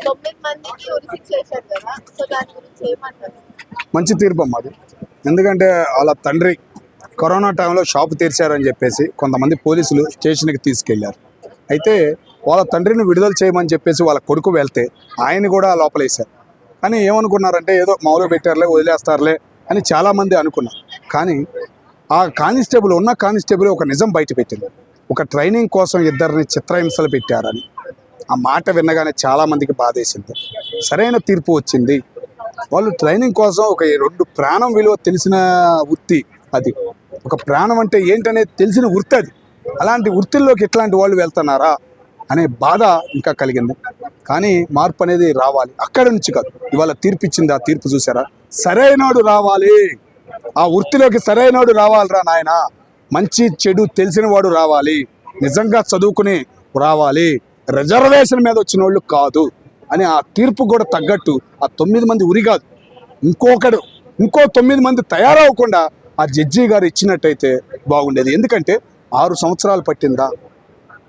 9 మందికి ఉరి శిక్ష వేశారు కదా, సో దాని గురించి ఏమంటారు? మంచి తీర్పు అమ్మా అది. ఎందుకంటే వాళ్ళ తండ్రి కరోనా టైంలో షాపు తెరిచారని చెప్పేసి కొంతమంది పోలీసులు స్టేషన్కి తీసుకెళ్లారు. అయితే వాళ్ళ తండ్రిని విడుదల చేయమని చెప్పేసి వాళ్ళ కొడుకు వెళ్తే ఆయన కూడా లోపలేశారు. కానీ ఏమనుకున్నారంటే ఏదో మామూలుగా పెట్టారులే, వదిలేస్తారులే అని చాలామంది అనుకున్నారు. కానీ ఆ కానిస్టేబుల్ ఒక నిజం బయట పెట్టింది. ఒక ట్రైనింగ్ కోసం ఇద్దరిని చిత్రహింసలు పెట్టారని. ఆ మాట విన్నగానే చాలామందికి బాధేసింది. సరైన తీర్పు వచ్చింది. వాళ్ళు ట్రైనింగ్ కోసం ఒక 2 ప్రాణం విలువ తెలిసిన వృత్తి అది. ఒక ప్రాణం అంటే ఏంటనేది తెలిసిన వృత్తి అది. అలాంటి వృత్తుల్లోకి ఇట్లాంటి వాళ్ళు వెళ్తున్నారా అనే బాధ ఇంకా కలిగింది. కానీ మార్పు అనేది రావాలి, అక్కడి నుంచి కాదు. ఇవాళ తీర్పు ఇచ్చింది, ఆ తీర్పు చూసారా? సరైనోడు రావాలి, ఆ వృత్తిలోకి సరైనోడు రావాలిరా నాయన. మంచి చెడు తెలిసిన వాడు రావాలి, నిజంగా చదువుకుని రావాలి, రిజర్వేషన్ మీద వచ్చిన వాళ్ళు కాదు అని ఆ తీర్పు కూడా తగ్గట్టు ఆ 9 మంది ఉరి కాదు, ఇంకో 9 మంది తయారవకుండా ఆ జడ్జి గారు ఇచ్చినట్టయితే బాగుండేది. ఎందుకంటే 6 సంవత్సరాలు పట్టిందా,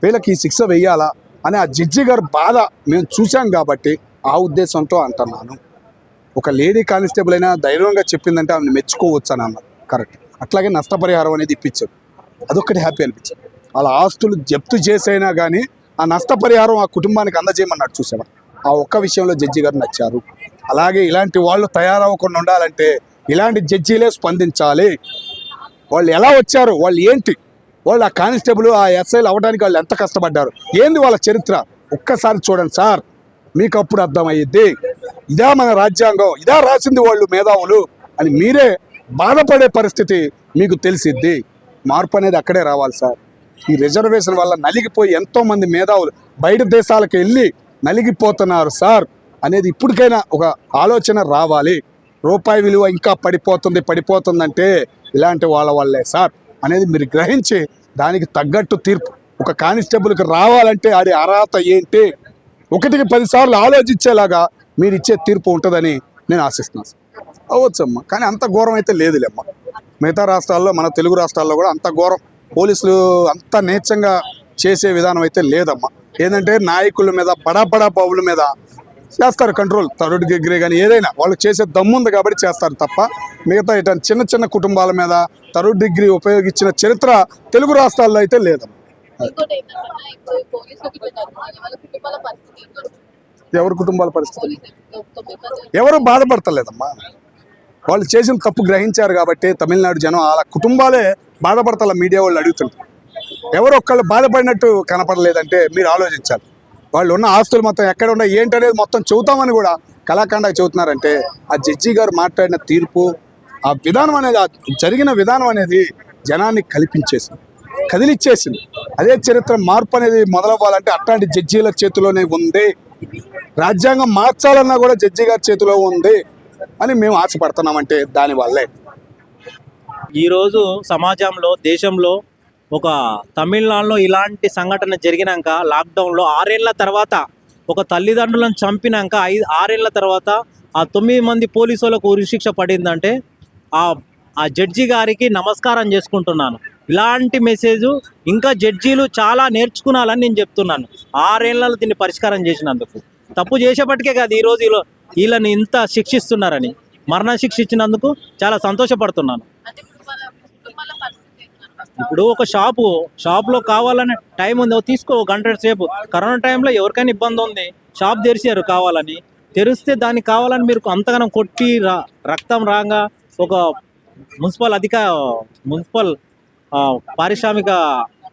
వీళ్ళకి ఈ శిక్ష వెయ్యాలా అని ఆ జడ్జి గారు బాధ మేము చూసాం కాబట్టి ఆ ఉద్దేశంతో అంటున్నాను. ఒక లేడీ కానిస్టేబుల్ అయినా ధైర్యంగా చెప్పిందంటే ఆమెను మెచ్చుకోవచ్చు అని అన్నారు. కరెక్ట్. అట్లాగే నష్టపరిహారం అనేది ఇప్పించారు, అదొక్కటి హ్యాపీ అనిపించింది. వాళ్ళ ఆస్తులు జప్తు చేసైనా కానీ ఆ నష్టపరిహారం ఆ కుటుంబానికి అందజేయమన్నాడు. చూసావా? ఆ ఒక్క విషయంలో జడ్జి గారు నచ్చారు. అలాగే ఇలాంటి వాళ్ళు తయారవ్వకుండా ఉండాలంటే ఇలాంటి జడ్జీలే స్పందించాలి. వాళ్ళు ఎలా వచ్చారు, వాళ్ళు ఏంటి, వాళ్ళు ఆ కానిస్టేబుల్ ఆ ఎస్ఐలు అవ్వడానికి వాళ్ళు ఎంత కష్టపడ్డారు, ఏంది వాళ్ళ చరిత్ర ఒక్కసారి చూడండి సార్, మీకు అప్పుడు అర్థమయ్యిద్ది. ఇదా మన రాజ్యాంగం, ఇదా రాసింది వాళ్ళు మేధావులు అని మీరే బాధపడే పరిస్థితి మీకు తెలిసిద్ది. మార్పు అనేది అక్కడే రావాలి సార్. ఈ రిజర్వేషన్ వల్ల నలిగిపోయి ఎంతోమంది మేధావులు బయట దేశాలకు వెళ్ళి నలిగిపోతున్నారు సార్ అనేది ఇప్పటికైనా ఒక ఆలోచన రావాలి. రూపాయి విలువ ఇంకా పడిపోతుందంటే ఇలాంటి వాళ్ళ వల్లే సార్ అనేది మీరు గ్రహించి దానికి తగ్గట్టు తీర్పు ఒక కానిస్టేబుల్కి రావాలంటే అది అర్హత ఏంటి 1కి 10 సార్లు ఆలోచించేలాగా మీరు ఇచ్చే తీర్పు ఉంటుందని నేను ఆశిస్తున్నాను. అవ్వచ్చమ్మా, కానీ అంత ఘోరం అయితే లేదులేమ్మా. మిగతా రాష్ట్రాల్లో, మన తెలుగు రాష్ట్రాల్లో కూడా అంత ఘోరం పోలీసులు అంత నీచంగా చేసే విధానం అయితే లేదమ్మా. ఏంటంటే నాయకుల మీద, బడా పౌరుల మీద చేస్తారు కంట్రోల్. థర్డ్ డిగ్రీ కానీ ఏదైనా వాళ్ళు చేసే దమ్ముంది కాబట్టి చేస్తారు తప్ప మిగతా ఇట చిన్న కుటుంబాల మీద థర్డ్ డిగ్రీ ఉపయోగించిన చరిత్ర తెలుగు రాష్ట్రాల్లో అయితే లేదమ్మా. ఎవరి కుటుంబాల పరిస్థితి ఎవరు బాధపడతలేదమ్మా. వాళ్ళు చేసిన తప్పు గ్రహించారు కాబట్టి తమిళనాడు జనం వాళ్ళ కుటుంబాలే బాధపడతా. మీడియా వాళ్ళు అడుగుతుంటారు, ఎవరు ఒక్కళ్ళు బాధపడినట్టు కనపడలేదంటే మీరు ఆలోచించాలి. వాళ్ళు ఉన్న ఆస్తులు మొత్తం ఎక్కడ ఉన్నాయి ఏంటనేది మొత్తం చెబుతామని కూడా కళాఖండగా చెబుతున్నారంటే ఆ జడ్జి గారు మాట్లాడిన తీర్పు, ఆ విధానం అనేది, ఆ జరిగిన విధానం అనేది జనాన్ని కదిలిచ్చేసింది. అదే చరిత్ర మార్పు అనేది మొదలవ్వాలంటే అట్లాంటి జడ్జీల చేతిలోనే ఉంది. రాజ్యాంగం మార్చాలన్నా కూడా జడ్జి గారి చేతిలో ఉంది అని మేము ఆశపడుతున్నామంటే దానివల్లే. ఈరోజు సమాజంలో, దేశంలో ఒక తమిళనాడులో ఇలాంటి సంఘటన జరిగినాక లాక్డౌన్లో 6 ఏళ్ల తర్వాత ఒక తల్లిదండ్రులను చంపినాక 6 ఏళ్ల తర్వాత ఆ 9 మంది పోలీసులకు ఉరిశిక్ష పడిందంటే ఆ జడ్జి గారికి నమస్కారం చేసుకుంటున్నాను. ఇలాంటి మెసేజ్ ఇంకా జడ్జీలు చాలా నేర్చుకున్నాలని నేను చెప్తున్నాను. 6 ఏళ్లలో దీన్ని పరిష్కారం చేసినందుకు, తప్పు చేసేపటికే కాదు ఈరోజు వీళ్ళని ఇంత శిక్షిస్తున్నారని, మరణ శిక్ష ఇచ్చినందుకు చాలా సంతోషపడుతున్నాను. ఇప్పుడు ఒక షాప్లో కావాలని టైం ఉంది, తీసుకో 1 గంట సేపు. కరోనా టైంలో ఎవరికైనా ఇబ్బంది ఉంది, షాప్ తెరిచారు కావాలని, తెరిస్తే దానికి కావాలని మీరు అంతగానం కొట్టి రక్తం రాగా ఒక మున్సిపల్ పారిశ్రామిక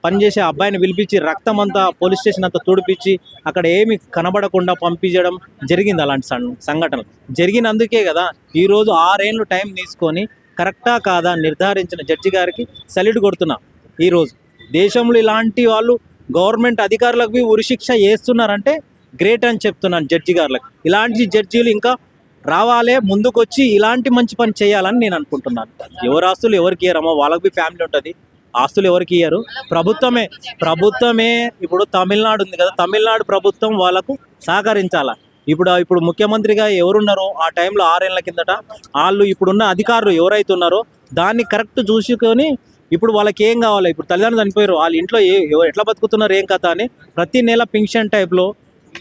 పనిచేసే అబ్బాయిని పిలిపించి రక్తం అంతా పోలీస్ స్టేషన్ అంతా తుడిపించి అక్కడ ఏమి కనబడకుండా పంపించడం జరిగింది. అలాంటి సంఘటనలు జరిగినందుకే కదా ఈరోజు 6 ఏళ్ళు టైం తీసుకొని కరెక్టా కాదా నిర్ధారించిన జడ్జి గారికి సల్యూట్ కొడుతున్నా. ఈరోజు దేశంలో ఇలాంటి వాళ్ళు గవర్నమెంట్ అధికారులకు ఉరిశిక్ష వేస్తున్నారంటే గ్రేట్ అని చెప్తున్నాను జడ్జి గారులకు. ఇలాంటి జడ్జీలు ఇంకా రావాలే, ముందుకొచ్చి ఇలాంటి మంచి పని చేయాలని నేను అనుకుంటున్నాను. ఎవరు ఆస్తులు ఎవరికి ఇయ్యరమ్మో, వాళ్ళకి ఫ్యామిలీ ఉంటుంది, ఆస్తులు ఎవరికి ఇయ్యరు, ప్రభుత్వమే. ఇప్పుడు తమిళనాడు ఉంది కదా, తమిళనాడు ప్రభుత్వం వాళ్ళకు సహకరించాలా. ఇప్పుడు ముఖ్యమంత్రిగా ఎవరున్నారో ఆ టైంలో 6 ఏళ్ల కిందట వాళ్ళు ఇప్పుడున్న అధికారులు ఎవరైతే ఉన్నారో దాన్ని కరెక్ట్ చూసుకొని ఇప్పుడు వాళ్ళకి ఏం కావాలి, ఇప్పుడు తల్లిదండ్రులు చనిపోయారు, వాళ్ళ ఇంట్లో ఎట్లా బతుకుతున్నారు ఏం కథ అని ప్రతి నెల పింఛన్ టైప్లో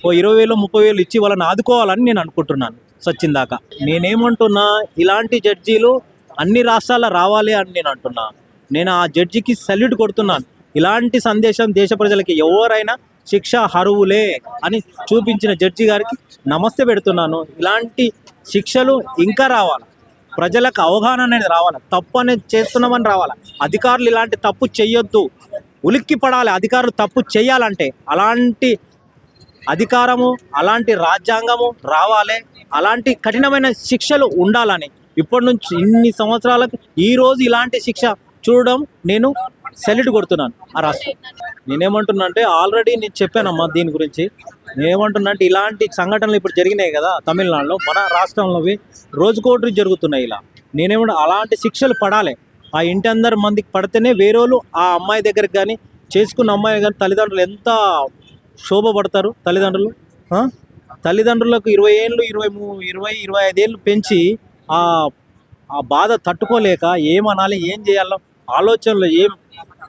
ఓ 20,000 30,000 ఇచ్చి వాళ్ళని ఆదుకోవాలని నేను అనుకుంటున్నాను సచ్చిందాకా. నేనేమంటున్నా, ఇలాంటి జడ్జీలు అన్ని రాష్ట్రాల్లో రావాలి అని నేను అంటున్నా. నేను ఆ జడ్జికి సల్యూట్ కొడుతున్నాను. ఇలాంటి సందేశం దేశ ప్రజలకి ఎవరైనా శిక్ష అర్హులే అని చూపించిన జడ్జి గారికి నమస్తే పెడుతున్నాను. ఇలాంటి శిక్షలు ఇంకా రావాలి, ప్రజలకు అవగాహన అనేది రావాలి, తప్పు అనేది చేస్తున్నామని రావాలి. అధికారులు ఇలాంటి తప్పు చెయ్యొద్దు, ఉలిక్కి పడాలి. అధికారులు తప్పు చేయాలంటే అలాంటి అధికారము, అలాంటి రాజ్యాంగము రావాలి, అలాంటి కఠినమైన శిక్షలు ఉండాలని. ఇప్పటి నుంచి ఇన్ని సంవత్సరాలకు ఈరోజు ఇలాంటి శిక్ష చూడడం నేను సెల్యూట్ కొడుతున్నాను ఆ రాష్ట్రం. నేనేమంటున్నా అంటే, ఆల్రెడీ నేను చెప్పానమ్మా దీని గురించి. నేనేమంటున్నా అంటే, ఇలాంటి సంఘటనలు ఇప్పుడు జరిగినాయి కదా తమిళనాడులో, మన రాష్ట్రంలోవి రోజుకోటి జరుగుతున్నాయి. ఇలా నేనేమంటా, అలాంటి శిక్షలు పడాలి. ఆ ఇంటి అందరి మందికి పడితేనే వేరేలు ఆ అమ్మాయి దగ్గరికి కానీ, చేసుకున్న అమ్మాయి కానీ తల్లిదండ్రులు ఎంత శోభపడతారు. తల్లిదండ్రులకు 20 ఏళ్ళు 25 ఏళ్ళు పెంచి ఆ బాధ తట్టుకోలేక ఏమనాలి, ఏం చేయాలో ఆలోచనలో, ఏం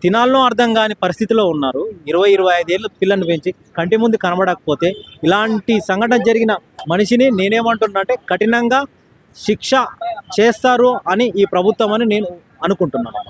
తినాలనో అర్థం కాని పరిస్థితిలో ఉన్నారు. 20-25 ఏళ్ళు పిల్లని పెంచి కంటి ముందు కనబడకపోతే ఇలాంటి సంఘటన జరిగిన మనిషిని నేనేమంటున్నా అంటే, కఠినంగా శిక్ష చేస్తారు అని ఈ ప్రభుత్వం అని నేను అనుకుంటున్నాను.